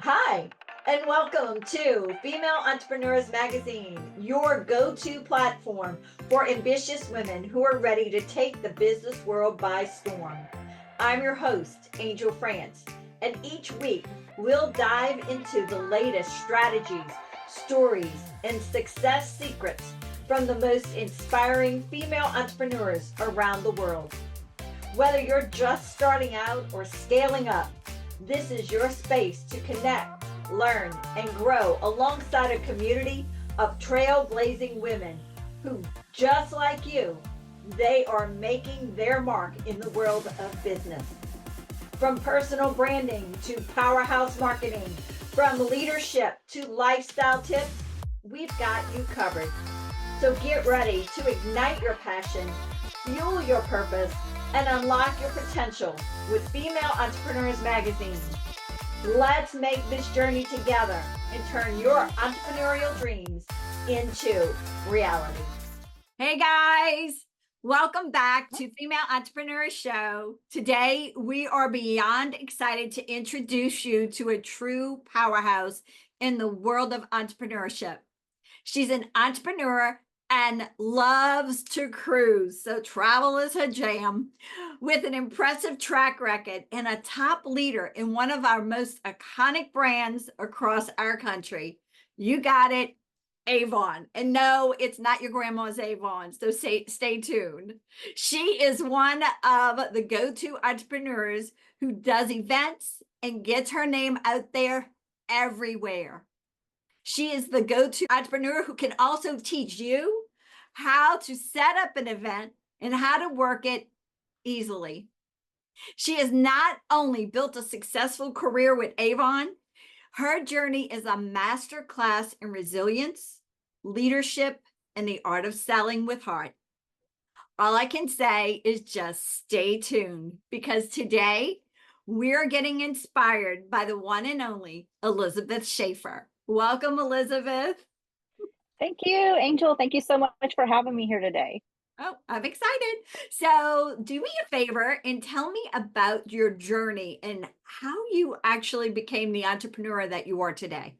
Hi, and welcome to Female Entrepreneurs Magazine, your go to platform for ambitious women who are ready to take the business world by storm. I'm your host, Angel France, and each week we'll dive into the latest strategies, stories, and success secrets from the most inspiring female entrepreneurs around the world. Whether you're just starting out or scaling up, this is your space to connect, learn, and grow alongside a community of trailblazing women who, just like you, they are making their mark in the world of business. From personal branding to powerhouse marketing, from leadership to lifestyle tips, we've got you covered. So get ready to ignite your passion, fuel your purpose, and unlock your potential with Female Entrepreneurs Magazine. Let's make this journey together and turn your entrepreneurial dreams into reality. Hey guys, welcome back to Female Entrepreneur Show. Today, we are beyond excited to introduce you to a true powerhouse in the world of entrepreneurship. She's an entrepreneur and loves to cruise, so travel is her jam. With an impressive track record and a top leader in one of our most iconic brands across our country. You got it, Avon. And no, it's not your grandma's Avon, so stay tuned. She is one of the go-to entrepreneurs who does events and gets her name out there everywhere. She is the go-to entrepreneur who can also teach you how to set up an event and how to work it easily. She has not only built a successful career with Avon, her journey is a masterclass in resilience, leadership, and the art of selling with heart. All I can say is just stay tuned, because today we're getting inspired by the one and only Elizabeth Schafer. Welcome, Elizabeth. Thank you, Angel. Thank you so much for having me here today. Oh, I'm excited. So do me a favor and tell me about your journey and how you actually became the entrepreneur that you are today.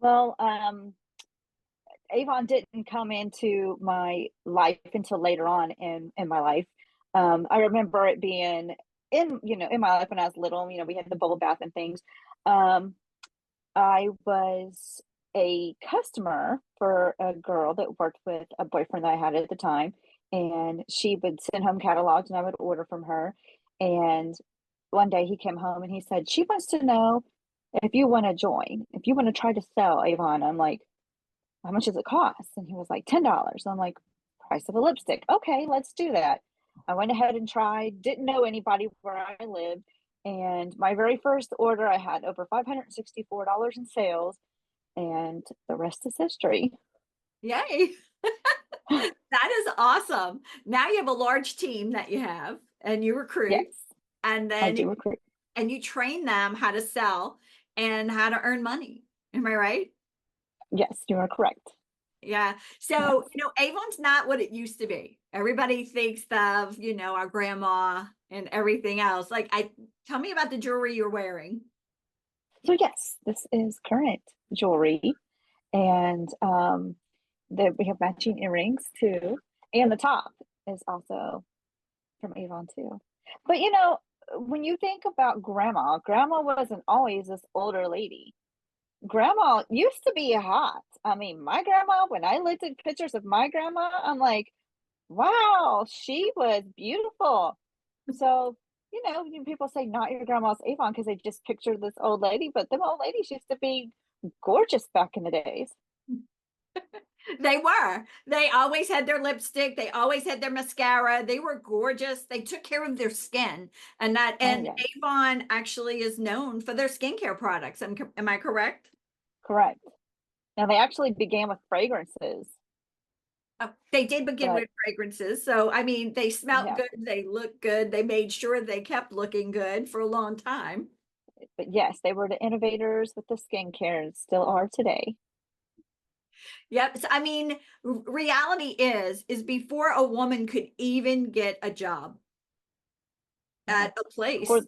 Well, Avon didn't come into my life until later on in my life. I remember it being in my life when I was little. We had the bubble bath and things. Um, I was a customer for a girl that worked with a boyfriend that I had at the time, and she would send home catalogs and I would order from her. And one day he came home and he said, she wants to know if you want to join, if you want to try to sell Avon. I'm like, how much does it cost? And he was like, $10. I'm like, price of a lipstick. Okay, let's do that. I went ahead and tried, didn't know anybody where I lived. And my very first order, I had over $564 in sales, and the rest is history. Yay. That is awesome. Now you have a large team that you have and you recruit, Yes, and I then do recruit. and you train them how to sell and how to earn money. Am I right? Yes, you are correct. Yeah. Yes. So, Avon's not what it used to be. Everybody thinks of, our grandma and everything else. Tell me about the jewelry you're wearing. So yes, this is current jewelry, and we have matching earrings too, and the top is also from Avon too. But when you think about grandma wasn't always this older lady. Grandma used to be hot. I mean, my grandma, when I looked at pictures of my grandma, I'm like, wow, she was beautiful. So, people say not your grandma's Avon because they just picture this old lady, but them old ladies used to be gorgeous back in the days. They were. They always had their lipstick. They always had their mascara. They were gorgeous. They took care of their skin, Oh, and yes, Avon actually is known for their skincare products. Am I correct? correct. Now, they actually began with fragrances, Oh, they did begin but with fragrances. So, I mean, they smelled yeah, good. They looked good. They made sure they kept looking good for a long time. but yes, they were the innovators with the skincare and still are today. Yep. So, I mean, reality is before a woman could even get a job Yeah. at a Before place.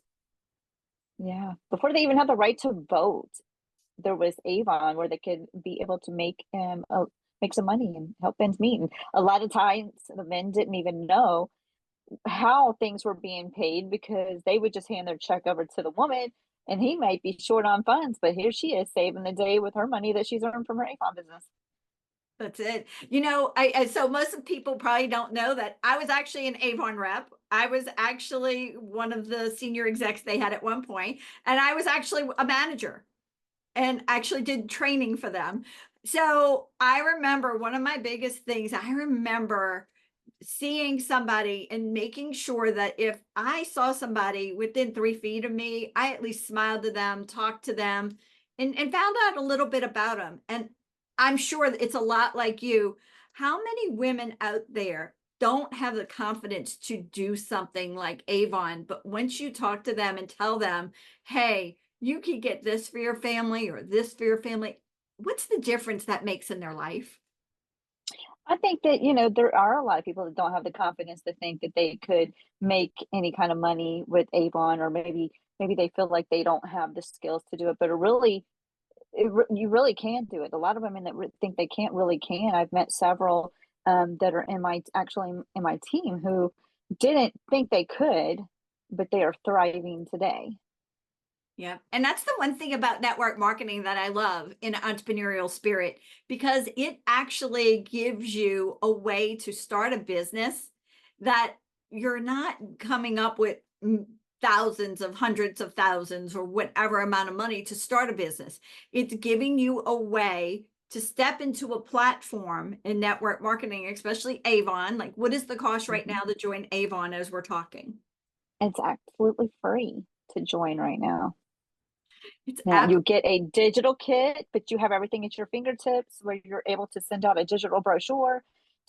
Yeah. Before they even had the right to vote, there was Avon where they could be able to make some money and help ends meet. And a lot of times the men didn't even know how things were being paid because they would just hand their check over to the woman and he might be short on funds, but here she is saving the day with her money that she's earned from her Avon business. That's it. So most of people probably don't know that I was actually an Avon rep. I was actually one of the senior execs they had at one point, and I was actually a manager and actually did training for them. So I remember one of my biggest things, I remember seeing somebody and making sure that if I saw somebody within 3 feet of me, I at least smiled to them, talked to them, and found out a little bit about them. And I'm sure that it's a lot like you. How many women out there don't have the confidence to do something like Avon, but once you talk to them and tell them, hey, you could get this for your family or this for your family, what's the difference that makes in their life? I think that, there are a lot of people that don't have the confidence to think that they could make any kind of money with Avon, or maybe they feel like they don't have the skills to do it, but you really can do it. A lot of women that think they can't really can. I've met several that are actually in my team who didn't think they could, but they are thriving today. Yeah. And that's the one thing about network marketing that I love in entrepreneurial spirit, because it actually gives you a way to start a business that you're not coming up with thousands of hundreds of thousands or whatever amount of money to start a business. It's giving you a way to step into a platform in network marketing, especially Avon. Like, what is the cost right Mhm. now to join Avon as we're talking? It's absolutely free to join right now. It's Yeah, ab you get a digital kit, but you have everything at your fingertips where you're able to send out a digital brochure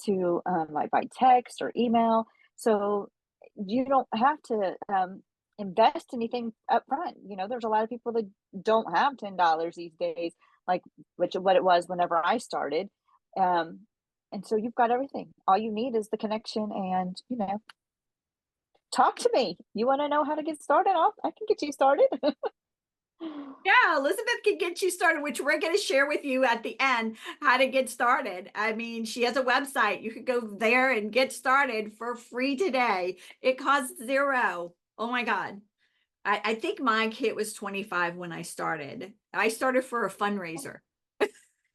to like by text or email. So you don't have to invest anything up front. There's a lot of people that don't have $10 these days, like which what it was whenever I started. Um, and so you've got everything. All you need is the connection and, talk to me. You want to know how to get started? I can get you started. Yeah, Elizabeth can get you started, which we're going to share with you at the end how to get started. I mean, she has a website. You could go there and get started for free today. It costs zero. Oh my God. I think my kit was 25 when I started. I started for a fundraiser.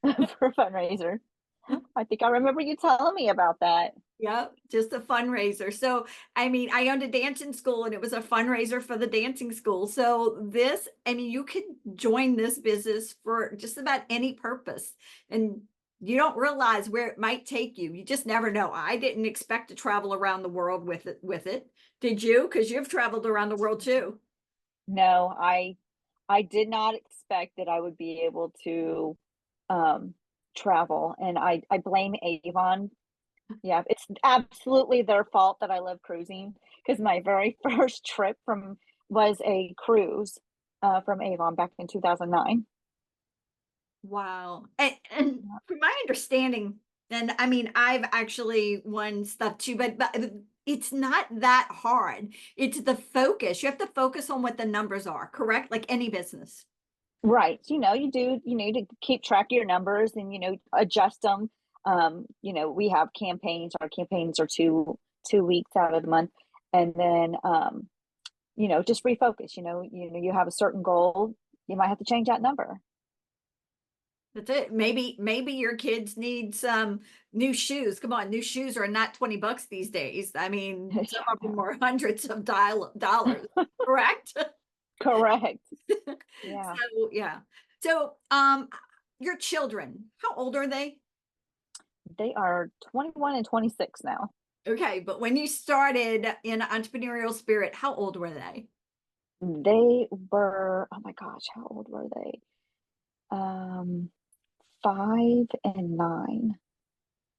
For a fundraiser. I think I remember you telling me about that. Yep, just a fundraiser. So, I mean, I owned a dancing school and it was a fundraiser for the dancing school. So, I mean, you could join this business for just about any purpose. And you don't realize where it might take you. You just never know. I didn't expect to travel around the world with it. Did you? Because you've traveled around the world too. No, I did not expect that I would be able to um travel, and I blame Avon. Yeah, it's absolutely their fault that I love cruising because my very first trip from was a cruise from Avon back in 2009. Wow. And from my understanding, and I mean, I've actually won stuff too, but it's not that hard. It's the focus. You have to focus on what the numbers are, correct? Like any business. Right. You need to keep track of your numbers and, adjust them. We have campaigns. Our campaigns are 2 weeks out of the month. And then, just refocus, you have a certain goal. You might have to change that number. That's it. Maybe your kids need some new shoes. Come on, new shoes are not $20 these days. I mean, some of them Yeah. are hundreds of dollars, correct? Correct. Yeah. So yeah. So your children, how old are they? They are 21 and 26 now. Okay, but when you started in entrepreneurial spirit, how old were they? They were, oh my gosh, how old were they? Um, 5 and 9.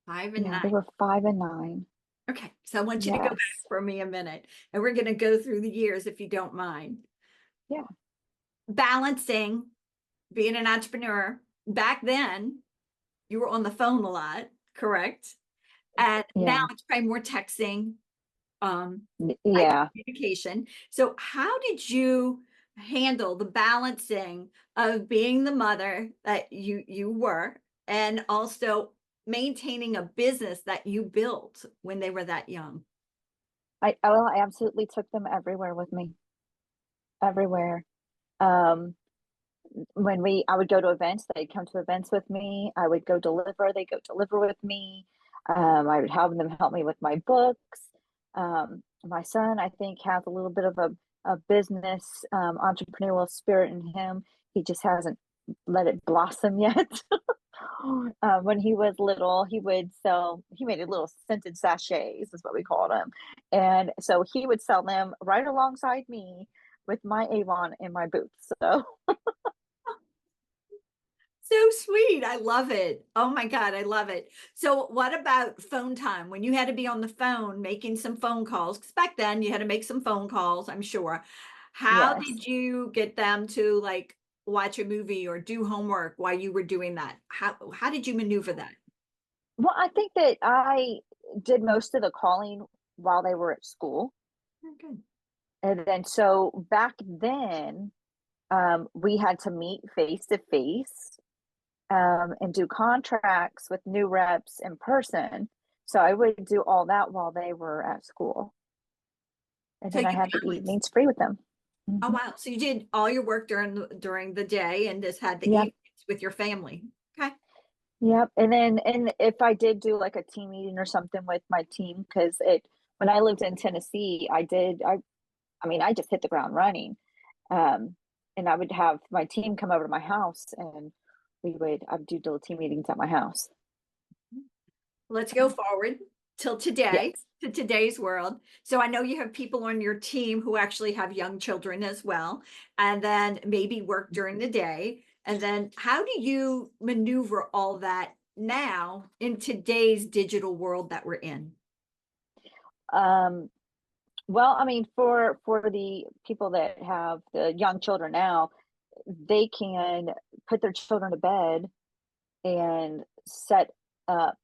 5 and 9. Yeah, they were 5 and 9. Okay, so I want you to go back Yes. for me a minute, and we're going to go through the years if you don't mind. Yeah. Balancing being an entrepreneur back then, you were on the phone a lot, correct? And now Yeah. it's probably more texting, um, type of Yeah. communication. So how did you handle the balancing of being the mother that you were, and also maintaining a business that you built when they were that young? Well, I absolutely took them everywhere with me, everywhere. Um, when I would go to events, they'd come to events with me. I would go deliver, they go deliver with me. I would have them help me with my books. My son, I think, has a little bit of a business entrepreneurial spirit in him. He just hasn't let it blossom yet. When he was little, he made a little scented sachets, is what we called them. And so he would sell them right alongside me with my Avon and my boots. So So sweet. I love it. Oh my God, I love it. So, what about phone time when you had to be on the phone making some phone calls? Because back then you had to make some phone calls, I'm sure. How yes. did you get them to like watch a movie or do homework while you were doing that? How did you maneuver that? Well, I think that I did most of the calling while they were at school. Oh, good. And then so back then, we had to meet face to face and do contracts with new reps in person. So I would do all that while they were at school. And So then I you had the balanced. evenings free with them. Oh Mhm. wow. So you did all your work during the day and just had the Yep. evenings with your family. Okay. Yep. And if I did do like a team meeting or something with my team, because when I lived in Tennessee, I mean, I just hit the ground running. Um, and I would have my team come over to my house and I would do little team meetings at my house. Let's go forward till today, Yes. to today's world. So I know you have people on your team who actually have young children as well, and then maybe work during the day. And then how do you maneuver all that now in today's digital world that we're in? Um, well, I mean, for the people that have the young children now, they can put their children to bed and set up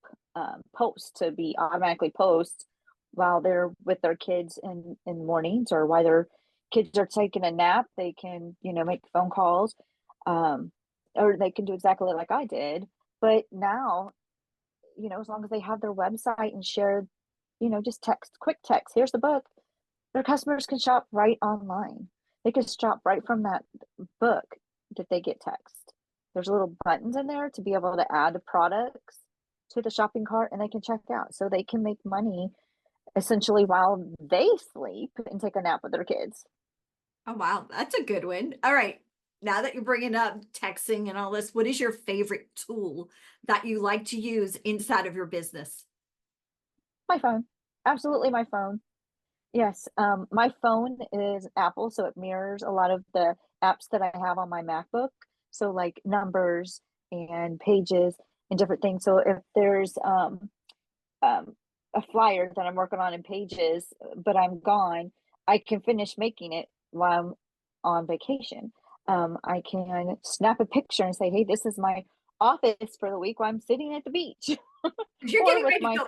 posts to be automatically post while they're with their kids in mornings or while their kids are taking a nap. They can make phone calls, um, or they can do exactly like I did. But now, as long as they have their website and share, just quick text, here's the book, their customers can shop right online. They can shop right from that book that they get text. There's little buttons in there to be able to add the products to the shopping cart and they can check out. So they can make money essentially while they sleep and take a nap with their kids. Oh, wow, that's a good one. All right. Now that you're bringing up texting and all this, what is your favorite tool that you like to use inside of your business? My phone. Absolutely my phone. Yes, my phone is Apple, so it mirrors a lot of the apps that I have on my MacBook. So like numbers and pages and different things. So if there's um, a flyer that I'm working on in pages, but I'm gone, I can finish making it while I'm on vacation. I can snap a picture and say, "Hey, this is my office for the week while I'm sitting at the beach," 'Cause you're or getting with ready to my go.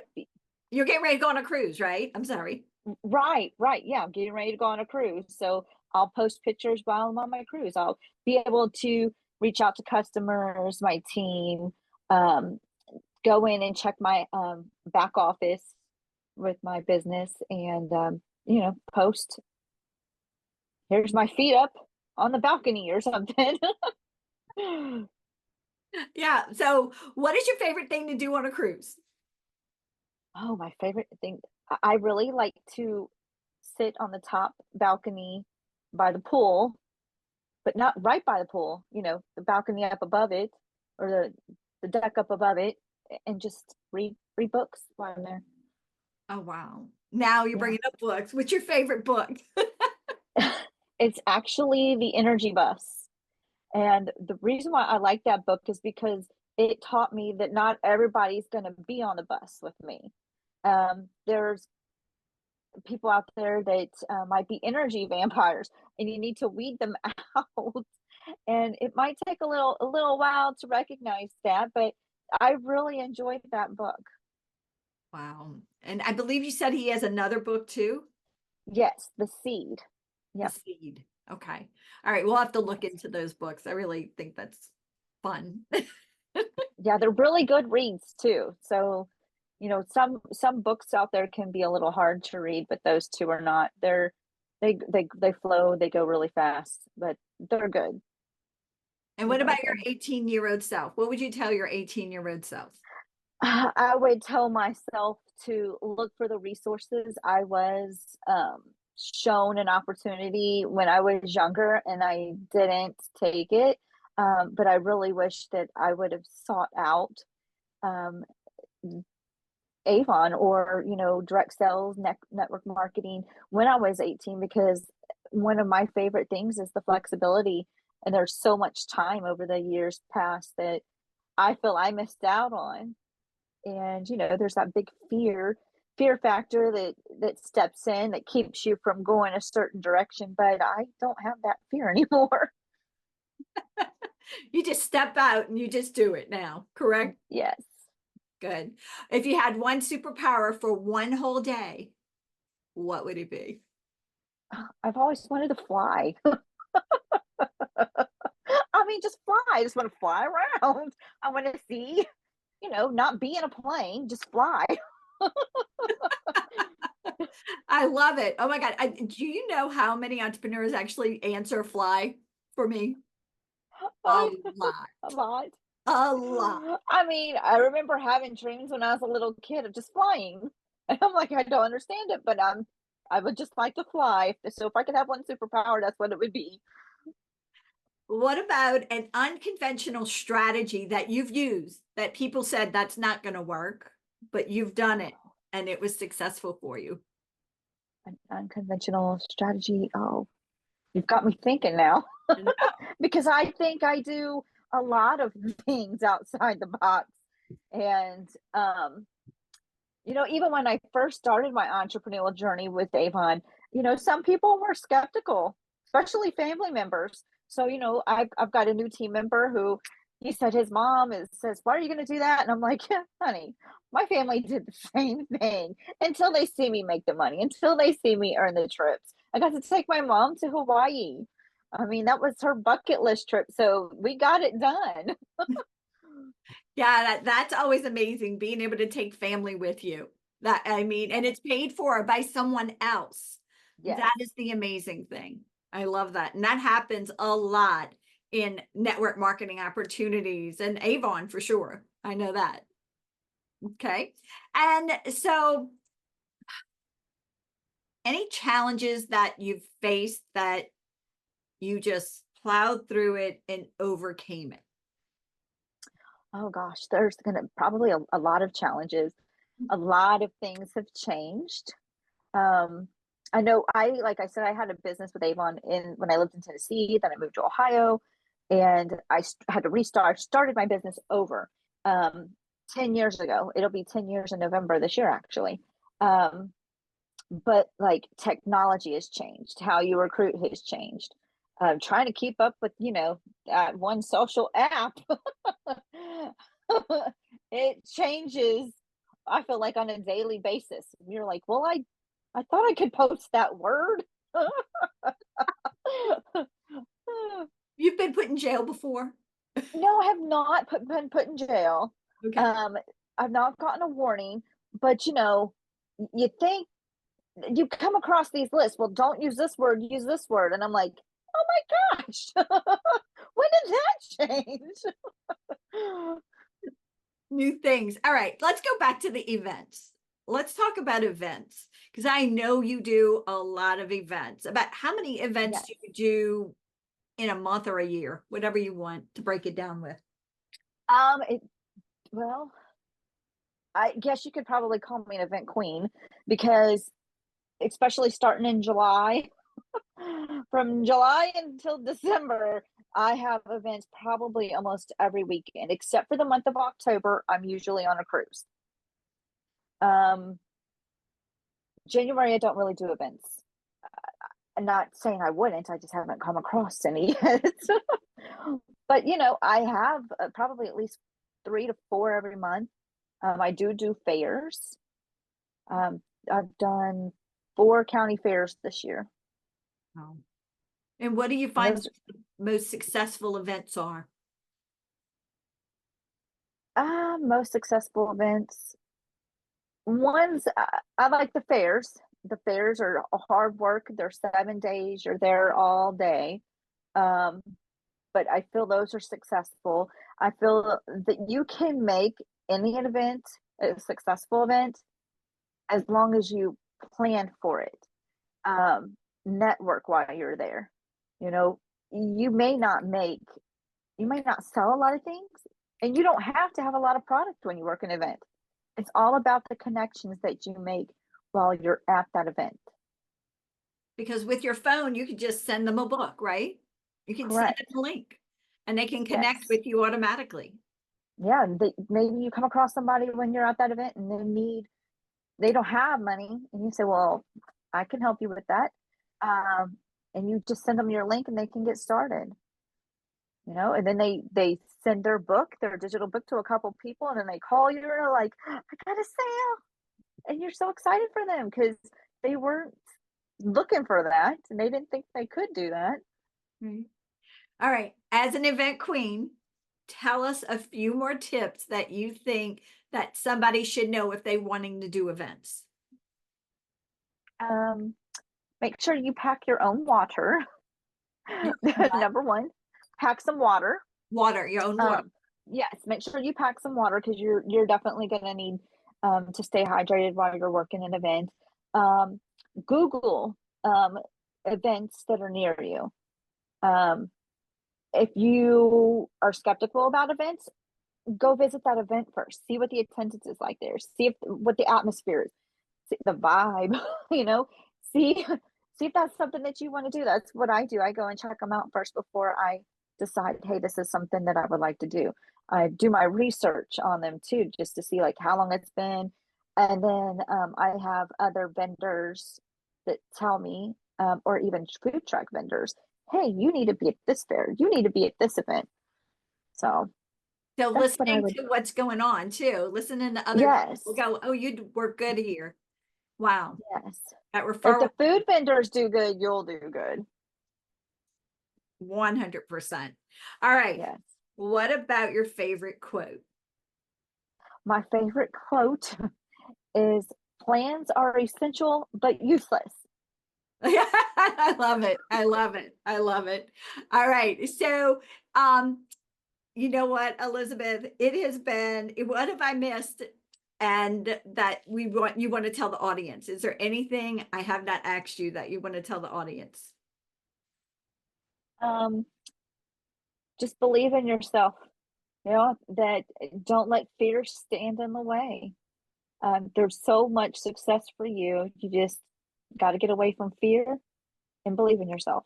You're getting ready to go on a cruise, right? I'm sorry. right, right. Yeah, I'm getting ready to go on a cruise. So I'll post pictures while I'm on my cruise. I'll be able to reach out to customers, my team, um, go in and check my back office with my business and, post, here's my feet up on the balcony or something. Yeah. So, what is your favorite thing to do on a cruise? Oh, my favorite thing. I really like to sit on the top balcony by the pool, but not right by the pool, the balcony up above it or the deck up above it and just read books while I'm there. Oh, wow. Now you're Yeah. bringing up books. What's your favorite book? It's actually The Energy Bus. And the reason why I like that book is because it taught me that not everybody's going to be on the bus with me. There's people out there that might be energy vampires, and you need to weed them out. And it might take a little while to recognize that, but I really enjoyed that book. Wow. And I believe you said he has another book too, Yes, The Seed. The Yep. Seed. Okay. All right. We'll have to look into those books. I really think that's fun. Yeah, they're really good reads too. So, some books out there can be a little hard to read, but those two are not. They flow, they go really fast, but they're good. And They're what really about your good. 18-year-old self? What would you tell your 18-year-old self? I would tell myself to look for the resources. I was shown an opportunity when I was younger and I didn't take it. But I really wish that I would have sought out um, Avon or, direct sales, network marketing when I was 18, because one of my favorite things is the flexibility. And there's so much time over the years past that I feel I missed out on. And there's that big fear factor that steps in that keeps you from going a certain direction, but I don't have that fear anymore. You just step out and you just do it now, correct? Yes. Good. If you had one superpower for one whole day, what would it be? I've always wanted to fly. I mean, just fly. I just want to fly around. I want to see, not be in a plane, just fly. I love it. Oh my God. Do you know how many entrepreneurs actually answer fly for me? A I lot. a lot. A lot. I mean, I remember having dreams when I was a little kid of just flying. And I'm like, I don't understand it, but I would just like to fly. So if I could have one superpower, that's what it would be. What about an unconventional strategy that you've used that people said that's not going to work, but you've done it and it was successful for you? An unconventional strategy. Oh, you've got me thinking now. And Because I think I do a lot of things outside the box. And even when I first started my entrepreneurial journey with Avon, some people were skeptical, especially family members. So, I've got a new team member who he said his mom says, "Why are you going to do that?" And I'm like, "Yeah, honey, my family did the same thing until they see me make the money, until they see me earn the trips. I got to take my mom to Hawaii. I mean, that was her bucket list trip. So we got it done." yeah, that's always amazing being able to take family with you. That I mean, and it's paid for by someone else. Yes. That is the amazing thing. I love that. And that happens a lot in network marketing opportunities and Avon for sure. I know that. Okay. And so any challenges that you've faced that you just plowed through it and overcame it? Oh gosh, there's going to probably a lot of challenges. A lot of things have changed. Um, I know like I said, I had a business with Avon when I lived in Tennessee, then I moved to Ohio and had to restart, started my business over, 10 years ago. It'll be 10 years in November this year, actually. Um, but like technology has changed, how you recruit has changed. Trying to keep up with, that one social app, it changes. I feel like on a daily basis. You're like, well, I thought I could post that word. You've been put in jail before? No, I have not been put in jail. Okay. Um, I've not gotten a warning, but you think you come across these lists. Well, don't use this word, use this word. And I'm like, oh my gosh, when did that change? New things. All right, let's go back to the events. Let's talk about events because I know you do a lot of events. About how many events Yes. do you do in a month or a year, whatever you want to break it down with? It, well, I guess you could probably call me an event queen because especially starting in July, from July until December, I have events probably almost every weekend, except for the month of October. I'm usually on a cruise. Um, January, I don't really do events. I'm not saying I wouldn't, I just haven't come across any yet. But, I have probably at least 3 to 4 every month. I do fairs. I've done 4 county fairs this year. Oh. And what do you And find those most successful events are? most successful events. Ones I like the fairs. The fairs are a hard work. They're 7 days. You're there all day. Um, but I feel those are successful. I feel that you can make any event a successful event as long as you plan for it. Um, Network while you're there. You know, you may not make, you may not sell a lot of things, and you don't have to have a lot of product when you work an event. It's all about the connections that you make while you're at that event. Because with your phone, you could just send them a book, right? You can send them Correct. a link and they can connect Yes. with you automatically. Yeah. Maybe you come across somebody when you're at that event and they don't have money, and you say, well, I can help you with that. Um, and you just send them your link and they can get started, and then they send their digital book to a couple people, and then they call you and are like, I got a sale. And you're so excited for them because they weren't looking for that and they didn't think they could do that. Right. All right. As an event queen, tell us a few more tips that you think that somebody should know if they wanting to do events. Um, Make sure you pack your own water. What? Number one, pack some water. Water, your own water. Um, yes, make sure you pack some water because you're definitely going to need to stay hydrated while you're working an event. Um, Google events that are near you. Um, if you are skeptical about events, go visit that event first. See what the attendance is like there. See what the atmosphere is. See the vibe. You know, see see if that's something that you want to do. That's what I do. I go and check them out first before I decide, hey, this is something that I would like to do. I do my research on them too, just to see like how long it's been, and then I have other vendors that tell me, or even food truck vendors, hey, you need to be at this fair. You need to be at this event. So So that's what I listening would. to what's going on too, listening to other people Yes, go, oh, you'd work good here. Wow. yes. That If referral, the food vendors do good, you'll do good. 100%. All right. Yes. What about your favorite quote? My favorite quote is, plans are essential but useless. I love it. I love it. I love it. All right. So, you know what, Elizabeth, it has been, what have I missed? And that you want to tell the audience? Is there anything I have not asked you that you want to tell the audience? Um, just believe in yourself. That don't let fear stand in the way. There's so much success for you. You just got to get away from fear and believe in yourself.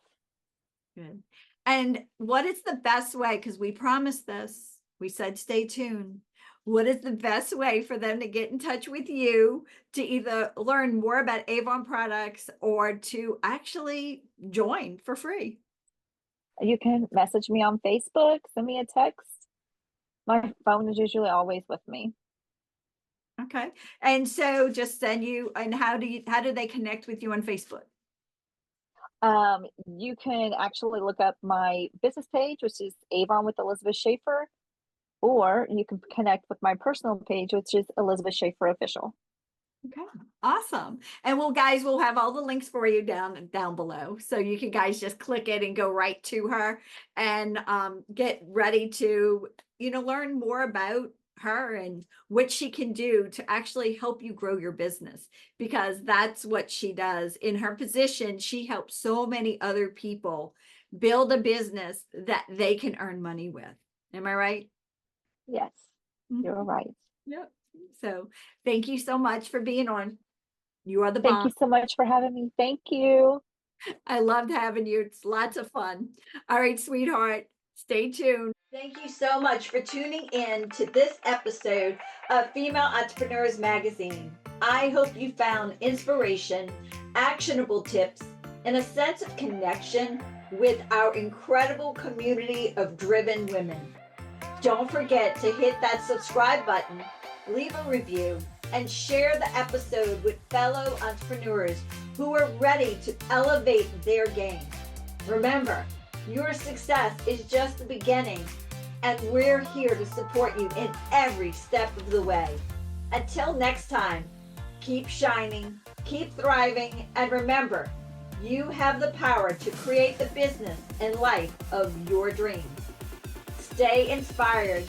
Good. And what is the best way? Because we promised this, we said stay tuned. What is the best way for them to get in touch with you to either learn more about Avon products or to actually join for free? You can message me on Facebook, send me a text. My phone is usually always with me. Okay. And so just send you, and how do they connect with you on Facebook? You can actually look up my business page, which is Avon with Elizabeth Schafer, or you can connect with my personal page, which is Elizabeth Schafer Official. Okay, awesome. And well, guys, we'll have all the links for you down below. So you can guys just click it and go right to her and get ready to, learn more about her and what she can do to actually help you grow your business, because that's what she does. In her position, she helps so many other people build a business that they can earn money with. Am I right? Yes, you're Mhm. right. Yep. So thank you so much for being on. You are the Thank bomb. you so much for having me. Thank you. I loved having you. It's lots of fun. All right, sweetheart, stay tuned. Thank you so much for tuning in to this episode of Female Entrepreneurs Magazine. I hope you found inspiration, actionable tips, and a sense of connection with our incredible community of driven women. Don't forget to hit that subscribe button, leave a review, and share the episode with fellow entrepreneurs who are ready to elevate their game. Remember, your success is just the beginning, and we're here to support you in every step of the way. Until next time, keep shining, keep thriving, and remember, you have the power to create the business and life of your dreams. Stay inspired,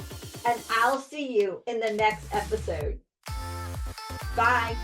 and I'll see you in the next episode. Bye.